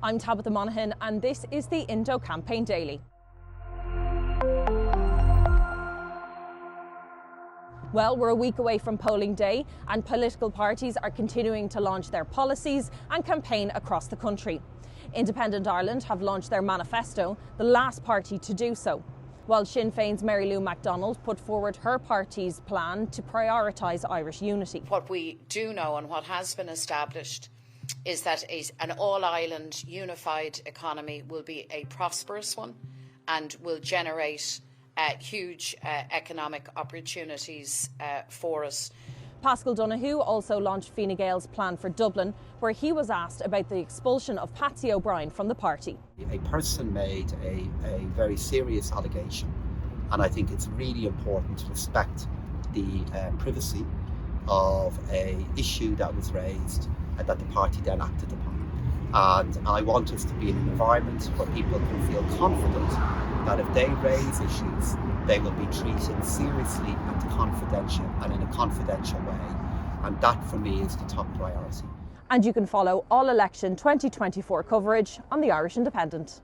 I'm Tabitha Monaghan and this is the Indo Campaign Daily. Well, we're a week away from polling day and political parties are continuing to launch their policies and campaign across the country. Independent Ireland have launched their manifesto, the last party to do so, while Sinn Féin's Mary Lou McDonald put forward her party's plan to prioritise Irish unity. What we do know and what has been established is that an all-island unified economy will be a prosperous one and will generate huge economic opportunities for us. Paschal Donohoe also launched Fine Gael's plan for Dublin, where he was asked about the expulsion of Patsy O'Brien from the party. A person made a very serious allegation, and I think it's really important to respect the privacy of an issue that was raised and that the party then acted upon. And I want us to be in an environment where people can feel confident that if they raise issues, they will be treated seriously and in a confidential way. And that, for me, is the top priority. And you can follow all election 2024 coverage on the Irish Independent.